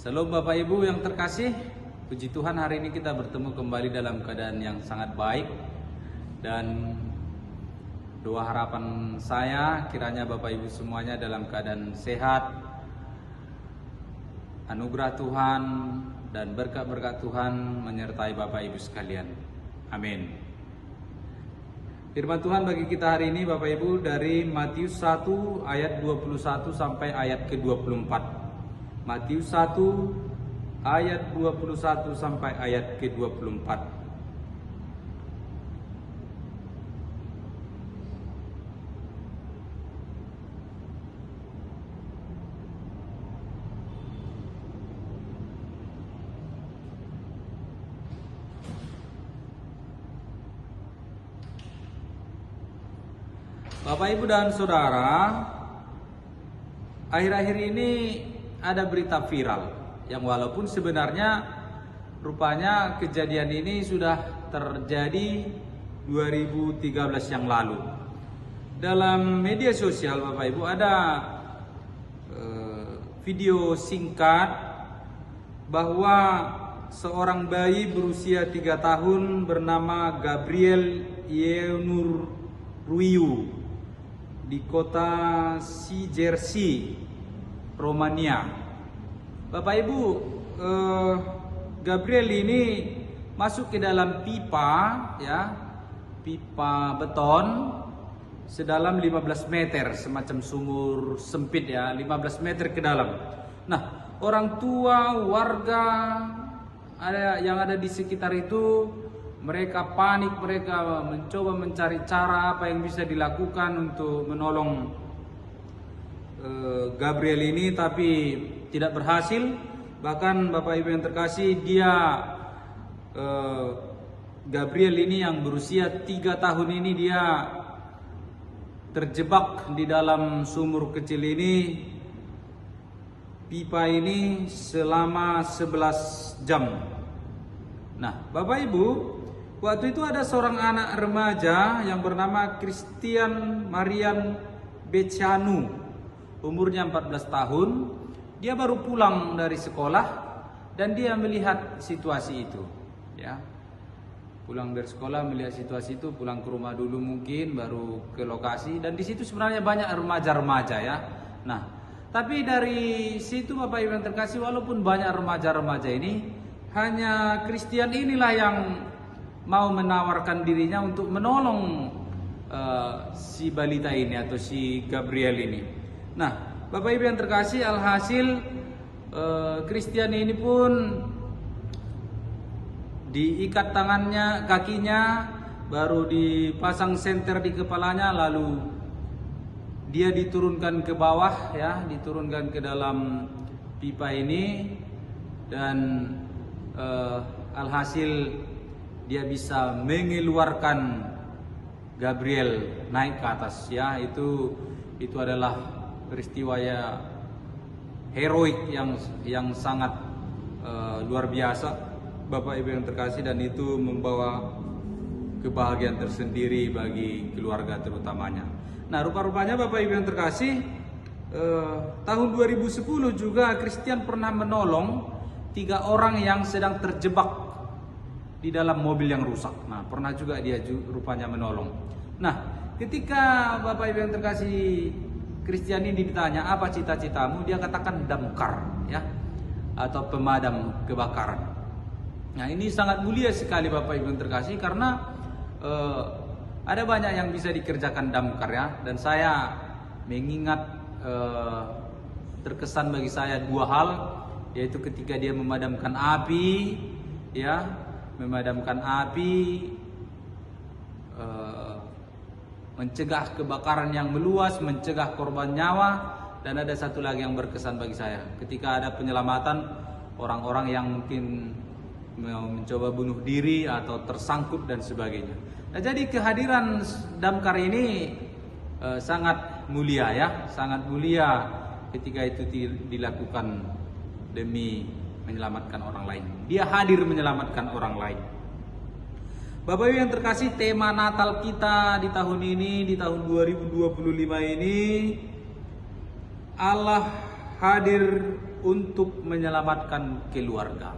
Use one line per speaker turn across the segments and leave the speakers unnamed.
Shalom Bapak Ibu yang terkasih, puji Tuhan hari ini kita bertemu kembali dalam keadaan yang sangat baik. Dan doa harapan saya kiranya Bapak Ibu semuanya dalam keadaan sehat, anugerah Tuhan dan berkat-berkat Tuhan menyertai Bapak Ibu sekalian. Amin. Firman Tuhan bagi kita hari ini Bapak Ibu dari Matius 1 ayat 21 sampai ayat ke-24. Matius 1 ayat 21 sampai ayat ke-24. Bapak Ibu dan Saudara, akhir-akhir ini ada berita viral yang walaupun sebenarnya rupanya kejadian ini sudah terjadi 2013 yang lalu. Dalam media sosial Bapak Ibu ada video singkat bahwa seorang bayi berusia 3 tahun bernama Gabriel Yeonur Ruiu di kota Jersey, Romania. Bapak Ibu, Gabriel ini masuk ke dalam pipa, ya, pipa beton sedalam 15 meter, semacam sumur sempit ya, 15 meter ke dalam. Nah, orang tua, warga yang ada di sekitar itu, mereka panik, mereka mencoba mencari cara apa yang bisa dilakukan untuk menolong Gabriel ini, tapi tidak berhasil. Bahkan Bapak Ibu yang terkasih, Gabriel ini yang berusia 3 tahun ini dia terjebak di dalam sumur kecil ini, pipa ini selama 11 jam. Nah, Bapak Ibu, waktu itu ada seorang anak remaja yang bernama Christian Marian Becanu, umurnya 14 tahun. Dia baru pulang dari sekolah dan dia melihat situasi itu, ya. Pulang dari sekolah melihat situasi itu, pulang ke rumah dulu mungkin baru ke lokasi, dan di situ sebenarnya banyak remaja-remaja ya. Nah, tapi dari situ Bapak Ibu yang terkasih, walaupun banyak remaja-remaja ini, hanya Christian inilah yang mau menawarkan dirinya untuk menolong si balita ini atau si Gabriel ini. Nah, Bapak Ibu yang terkasih, alhasil Christian ini pun diikat tangannya, kakinya, baru dipasang senter di kepalanya, lalu dia diturunkan ke bawah ya, diturunkan ke dalam pipa ini, dan alhasil dia bisa mengeluarkan Gabriel naik ke atas ya. Itu adalah peristiwa ya heroik yang sangat luar biasa Bapak Ibu yang terkasih, dan itu membawa kebahagiaan tersendiri bagi keluarga terutamanya. Nah, rupa-rupanya Bapak Ibu yang terkasih, tahun 2010 juga Christian pernah menolong 3 orang yang sedang terjebak di dalam mobil yang rusak. Nah, pernah juga dia rupanya menolong. Nah, ketika Bapak Ibu yang terkasih, Christian ini ditanya apa cita-citamu, dia katakan damkar ya, atau pemadam kebakaran. Nah, ini sangat mulia sekali Bapak Ibu yang terkasih, karena ada banyak yang bisa dikerjakan damkar ya, dan saya mengingat terkesan bagi saya 2 hal, yaitu ketika dia memadamkan api ya, mencegah kebakaran yang meluas, mencegah korban nyawa, dan ada satu lagi yang berkesan bagi saya, ketika ada penyelamatan orang-orang yang mungkin mencoba bunuh diri atau tersangkut dan sebagainya. Nah, jadi kehadiran damkar ini sangat mulia ya, sangat mulia ketika itu dilakukan demi menyelamatkan orang lain. Dia hadir menyelamatkan orang lain. Bapak Ibu yang terkasih, tema Natal kita di tahun ini, di tahun 2025 ini, Allah hadir untuk menyelamatkan keluarga.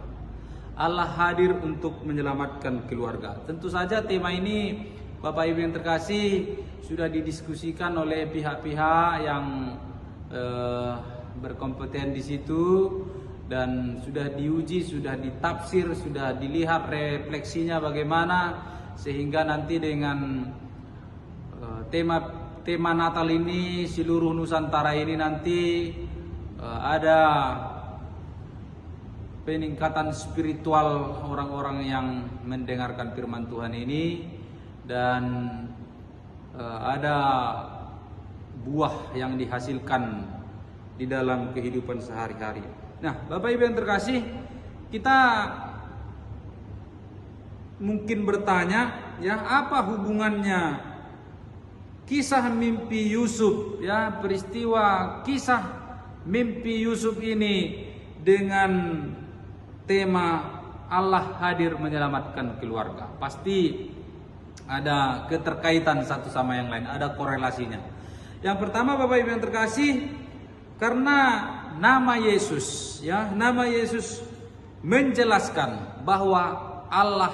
Allah hadir untuk menyelamatkan keluarga. Tentu saja tema ini Bapak Ibu yang terkasih sudah didiskusikan oleh pihak-pihak yang berkompeten di situ dan sudah diuji, sudah ditafsir, sudah dilihat refleksinya bagaimana, sehingga nanti dengan tema Natal ini seluruh Nusantara ini nanti ada peningkatan spiritual orang-orang yang mendengarkan firman Tuhan ini, dan ada buah yang dihasilkan di dalam kehidupan sehari-hari. Nah, Bapak Ibu yang terkasih, kita mungkin bertanya, ya, apa hubungannya kisah mimpi Yusuf, ya, peristiwa kisah mimpi Yusuf ini dengan tema Allah hadir menyelamatkan keluarga? Pasti ada keterkaitan satu sama yang lain, ada korelasinya. Yang pertama, Bapak Ibu yang terkasih, karena nama Yesus, ya, nama Yesus menjelaskan bahwa Allah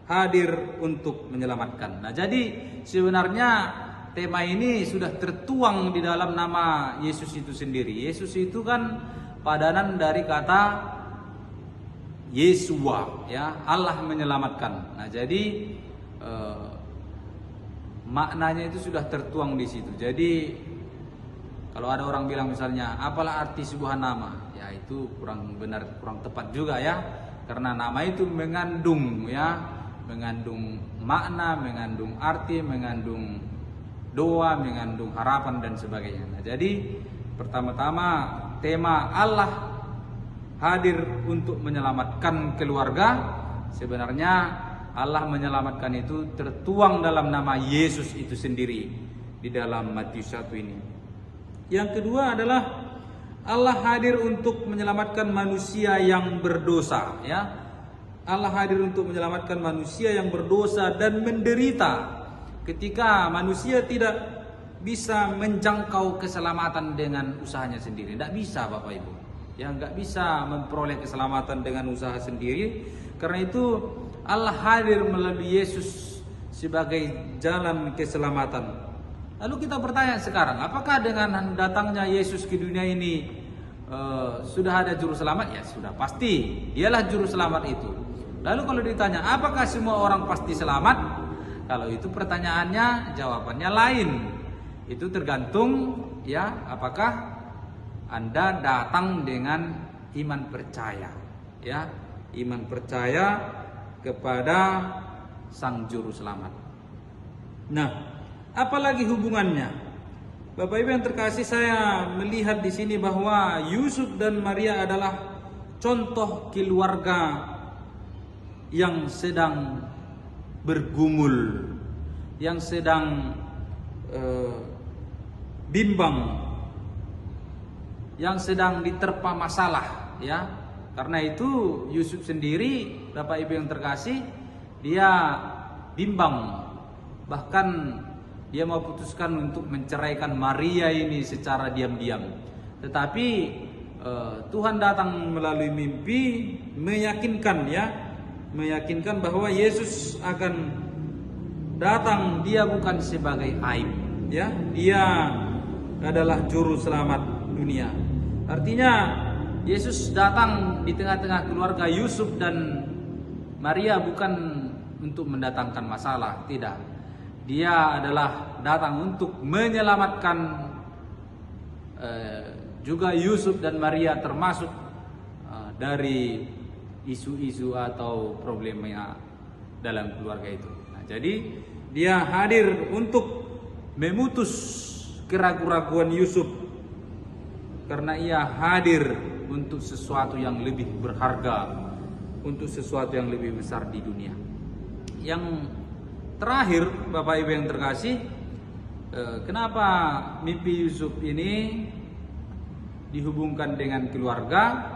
hadir untuk menyelamatkan. Nah, jadi sebenarnya tema ini sudah tertuang di dalam nama Yesus itu sendiri. Yesus itu kan padanan dari kata Yesua, ya, Allah menyelamatkan. Nah, jadi maknanya itu sudah tertuang di situ. Jadi kalau ada orang bilang misalnya, apalah arti sebuah nama? Ya, itu kurang benar, kurang tepat juga, ya. Karena nama itu mengandung, ya, mengandung makna, mengandung arti, mengandung doa, mengandung harapan dan sebagainya. Nah, jadi pertama-tama tema Allah hadir untuk menyelamatkan keluarga, sebenarnya Allah menyelamatkan itu tertuang dalam nama Yesus itu sendiri di dalam Matius 1 ini. Yang kedua adalah Allah hadir untuk menyelamatkan manusia yang berdosa, ya. Allah hadir untuk menyelamatkan manusia yang berdosa dan menderita ketika manusia tidak bisa menjangkau keselamatan dengan usahanya sendiri. Tidak bisa, Bapak Ibu, ya, nggak bisa memperoleh keselamatan dengan usaha sendiri. Karena itu Allah hadir melalui Yesus sebagai jalan keselamatan. Lalu kita bertanya sekarang, apakah dengan datangnya Yesus ke dunia ini sudah ada juru selamat? Ya sudah, pasti dialah juru selamat itu. Lalu kalau ditanya, apakah semua orang pasti selamat? Kalau itu pertanyaannya, jawabannya lain. Itu tergantung, ya, apakah Anda datang dengan iman percaya, ya, iman percaya kepada Sang Juru Selamat. Nah, apalagi hubungannya? Bapak Ibu yang terkasih, saya melihat di sini bahwa Yusuf dan Maria adalah contoh keluarga yang sedang bergumul, yang sedang bimbang, yang sedang diterpa masalah, ya. Karena itu Yusuf sendiri, Bapak Ibu yang terkasih, dia bimbang. Bahkan dia mau putuskan untuk menceraikan Maria ini secara diam-diam. Tetapi Tuhan datang melalui mimpi meyakinkan, ya, meyakinkan bahwa Yesus akan datang. Dia bukan sebagai aib, ya, dia adalah juru selamat dunia. Artinya Yesus datang di tengah-tengah keluarga Yusuf dan Maria bukan untuk mendatangkan masalah, tidak. Dia adalah datang untuk menyelamatkan juga Yusuf dan Maria, termasuk dari isu-isu atau problemnya dalam keluarga itu. Nah, jadi dia hadir untuk memutus keraguan-raguan Yusuf, karena ia hadir untuk sesuatu yang lebih berharga, untuk sesuatu yang lebih besar di dunia. Yang terakhir, Bapak Ibu yang terkasih, kenapa mimpi Yusuf ini dihubungkan dengan keluarga?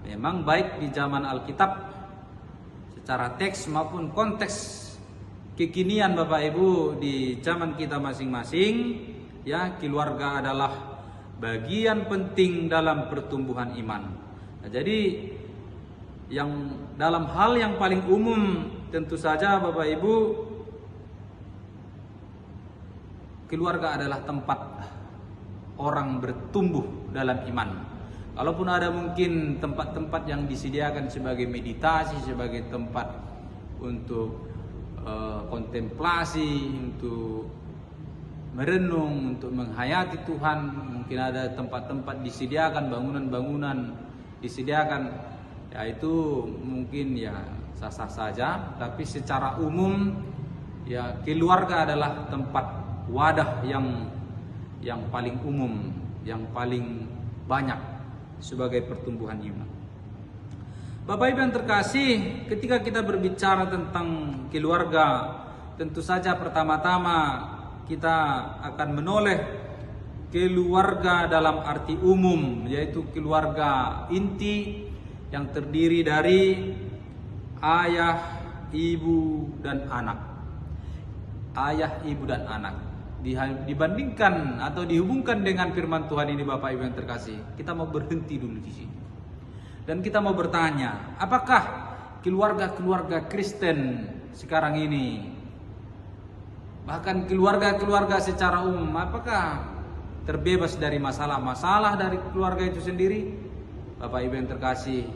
Memang baik di zaman Alkitab secara teks maupun konteks kekinian, Bapak Ibu, di zaman kita masing-masing, ya, keluarga adalah bagian penting dalam pertumbuhan iman. Nah, jadi yang dalam hal yang paling umum tentu saja Bapak Ibu, keluarga adalah tempat orang bertumbuh dalam iman. Kalaupun ada mungkin tempat-tempat yang disediakan sebagai meditasi, sebagai tempat untuk kontemplasi, untuk merenung, untuk menghayati Tuhan, mungkin ada tempat-tempat disediakan, bangunan-bangunan disediakan, ya itu mungkin ya sah-sah saja. Tapi secara umum ya keluarga adalah tempat wadah yang paling umum, yang paling banyak sebagai pertumbuhan iman. Bapak Ibu yang terkasih, ketika kita berbicara tentang keluarga, tentu saja pertama-tama kita akan menoleh keluarga dalam arti umum, yaitu keluarga inti yang terdiri dari ayah, ibu, dan anak. Ayah, ibu, dan anak. Dibandingkan atau dihubungkan dengan firman Tuhan ini Bapak Ibu yang terkasih, kita mau berhenti dulu di sini. Dan kita mau bertanya, apakah keluarga-keluarga Kristen sekarang ini, bahkan keluarga-keluarga secara umum, apakah terbebas dari masalah-masalah dari keluarga itu sendiri? Bapak Ibu yang terkasih,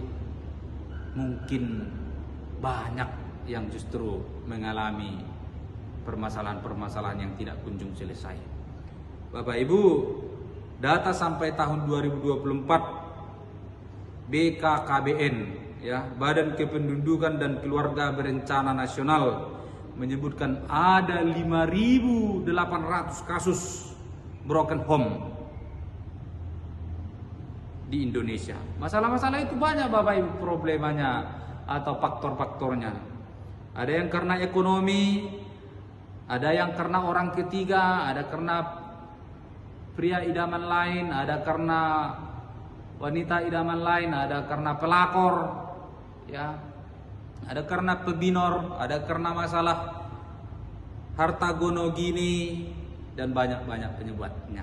mungkin banyak yang justru mengalami permasalahan-permasalahan yang tidak kunjung selesai. Bapak Ibu, data sampai tahun 2024 BKKBN, ya, Badan Kependudukan dan Keluarga Berencana Nasional, menyebutkan ada 5.800 kasus broken home di Indonesia. Masalah-masalah itu banyak Bapak Ibu problemanya atau faktor-faktornya. Ada yang karena ekonomi, ada yang karena orang ketiga, ada karena pria idaman lain, ada karena wanita idaman lain, ada karena pelakor, ya, ada karena pebinor, ada karena masalah harta gono gini, dan banyak-banyak penyebabnya.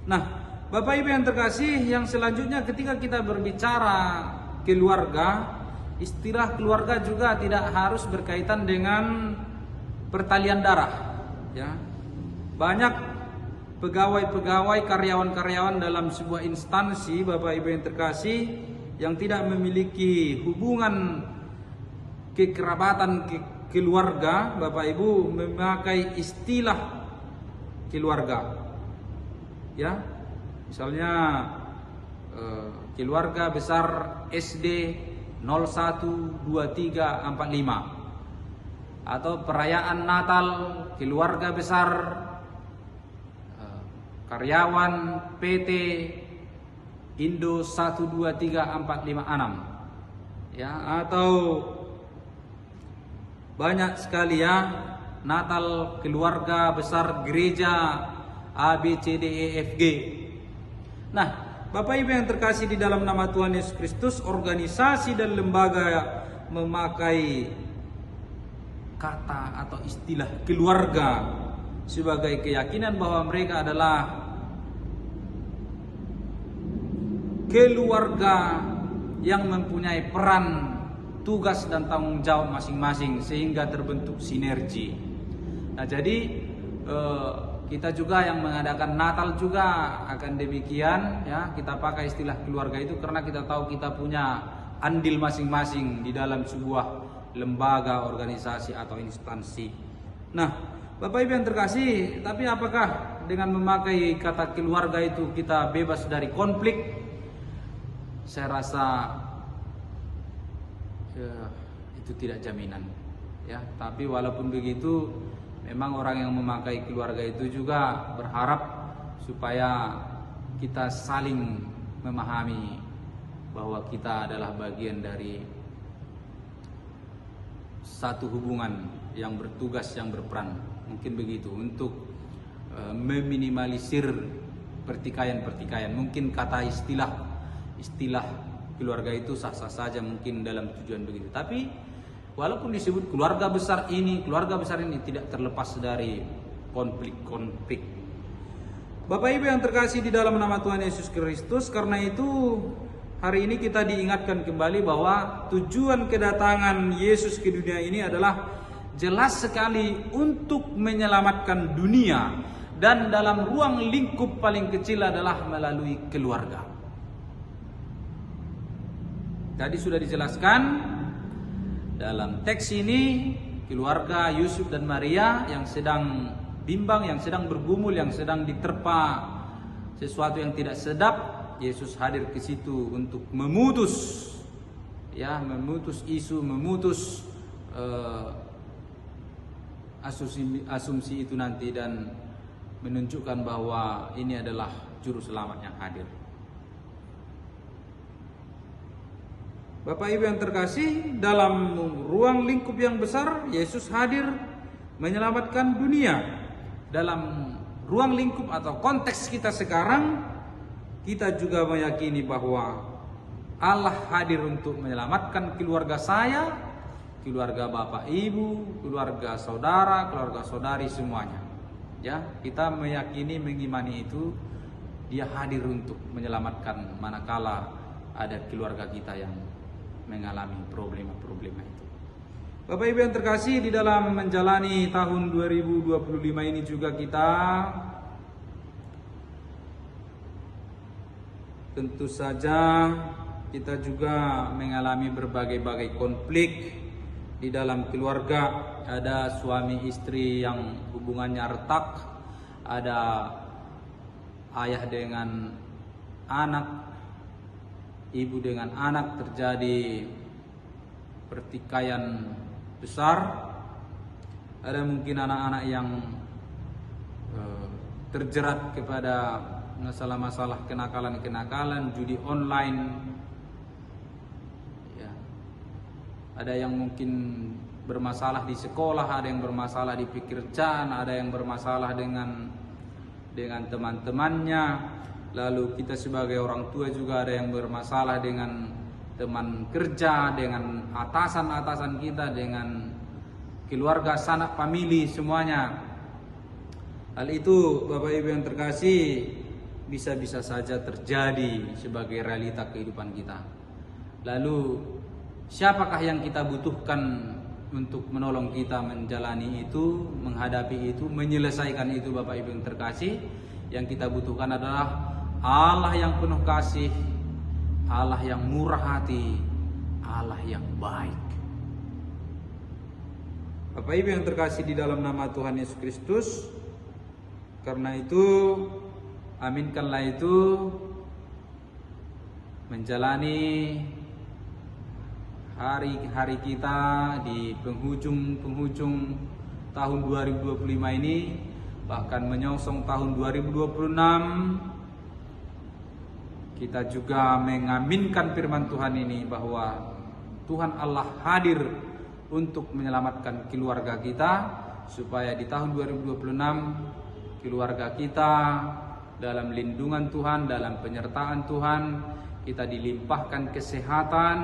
Nah, Bapak Ibu yang terkasih, yang selanjutnya ketika kita berbicara keluarga, istilah keluarga juga tidak harus berkaitan dengan pertalian darah, ya. Banyak pegawai-pegawai, karyawan-karyawan dalam sebuah instansi Bapak Ibu yang terkasih yang tidak memiliki hubungan kekerabatan keluarga, Bapak Ibu memakai istilah keluarga, ya. Misalnya keluarga besar SD 012345, atau perayaan Natal keluarga besar karyawan PT Indo 123456, ya, atau banyak sekali ya Natal keluarga besar gereja ABCDEFG. Nah, Bapak Ibu yang terkasih di dalam nama Tuhan Yesus Kristus, organisasi dan lembaga memakai kata atau istilah keluarga sebagai keyakinan bahwa mereka adalah keluarga yang mempunyai peran, tugas, dan tanggung jawab masing-masing sehingga terbentuk sinergi. Nah, jadi kita juga yang mengadakan Natal juga akan demikian, ya, kita pakai istilah keluarga itu karena kita tahu kita punya andil masing-masing di dalam sebuah lembaga, organisasi, atau instansi. Nah, Bapak Ibu yang terkasih, tapi apakah dengan memakai kata keluarga itu kita bebas dari konflik? Saya rasa itu tidak jaminan, ya. Tapi walaupun begitu, memang orang yang memakai keluarga itu juga berharap supaya kita saling memahami bahwa kita adalah bagian dari satu hubungan yang bertugas, yang berperan, mungkin begitu, untuk meminimalisir pertikaian-pertikaian. Mungkin kata istilah keluarga itu sah-sah saja mungkin dalam tujuan begitu. Tapi walaupun disebut keluarga besar ini tidak terlepas dari konflik-konflik. Bapak Ibu yang terkasih di dalam nama Tuhan Yesus Kristus, karena itu hari ini kita diingatkan kembali bahwa tujuan kedatangan Yesus ke dunia ini adalah jelas sekali untuk menyelamatkan dunia, dan dalam ruang lingkup paling kecil adalah melalui keluarga. Tadi sudah dijelaskan dalam teks ini, keluarga Yusuf dan Maria yang sedang bimbang, yang sedang bergumul, yang sedang diterpa sesuatu yang tidak sedap, Yesus hadir ke situ untuk memutus isu, memutus asumsi itu nanti, dan menunjukkan bahwa ini adalah juru selamat yang hadir. Bapak Ibu yang terkasih, dalam ruang lingkup yang besar Yesus hadir menyelamatkan dunia. Dalam ruang lingkup atau konteks kita sekarang, kita juga meyakini bahwa Allah hadir untuk menyelamatkan keluarga saya, keluarga Bapak Ibu, keluarga saudara, keluarga saudari semuanya. Ya, kita meyakini, mengimani itu, Dia hadir untuk menyelamatkan manakala ada keluarga kita yang mengalami problema-problema itu. Bapak Ibu yang terkasih, di dalam menjalani tahun 2025 ini juga kita tentu saja kita juga mengalami berbagai-bagai konflik di dalam keluarga. Ada suami istri yang hubungannya retak, ada ayah dengan anak, ibu dengan anak, terjadi pertikaian besar. Ada mungkin anak-anak yang terjerat kepada masalah-masalah kenakalan-kenakalan, judi online. Ada yang mungkin bermasalah di sekolah, ada yang bermasalah di pekerjaan, ada yang bermasalah dengan teman-temannya. Lalu kita sebagai orang tua juga ada yang bermasalah dengan teman kerja, dengan atasan-atasan kita, dengan keluarga, sanak famili semuanya. Hal itu Bapak Ibu yang terkasih bisa-bisa saja terjadi sebagai realita kehidupan kita. Lalu siapakah yang kita butuhkan untuk menolong kita menjalani itu, menghadapi itu, menyelesaikan itu Bapak Ibu yang terkasih? Yang kita butuhkan adalah Allah yang penuh kasih, Allah yang murah hati, Allah yang baik. Bapak Ibu yang terkasih di dalam nama Tuhan Yesus Kristus, karena itu aminkanlah itu, menjalani hari-hari kita di penghujung tahun 2025 ini, bahkan menyongsong tahun 2026, kita juga mengaminkan firman Tuhan ini bahwa Tuhan Allah hadir untuk menyelamatkan keluarga kita, supaya di tahun 2026 keluarga kita dalam lindungan Tuhan, dalam penyertaan Tuhan, kita dilimpahkan kesehatan,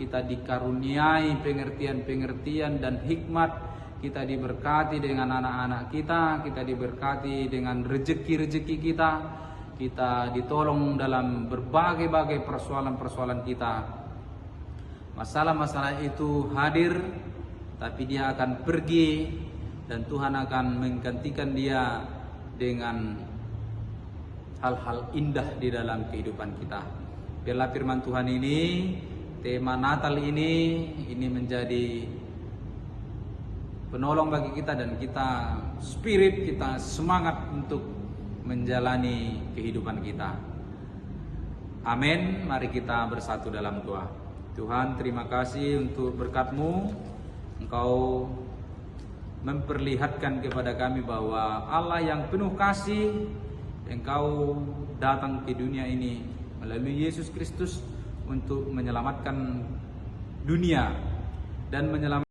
kita dikaruniai pengertian-pengertian dan hikmat, kita diberkati dengan anak-anak kita diberkati dengan rezeki-rezeki kita ditolong dalam berbagai-bagai persoalan-persoalan kita. Masalah-masalah itu hadir, tapi dia akan pergi, dan Tuhan akan menggantikan dia dengan hal-hal indah di dalam kehidupan kita. Biarlah firman Tuhan ini, tema Natal ini menjadi penolong bagi kita, dan kita spirit, kita semangat untuk menjalani kehidupan kita. Amin. Mari kita bersatu dalam doa. Tuhan, terima kasih untuk berkat-Mu. Engkau memperlihatkan kepada kami bahwa Allah yang penuh kasih, Engkau datang ke dunia ini melalui Yesus Kristus untuk menyelamatkan dunia dan menyelamatkan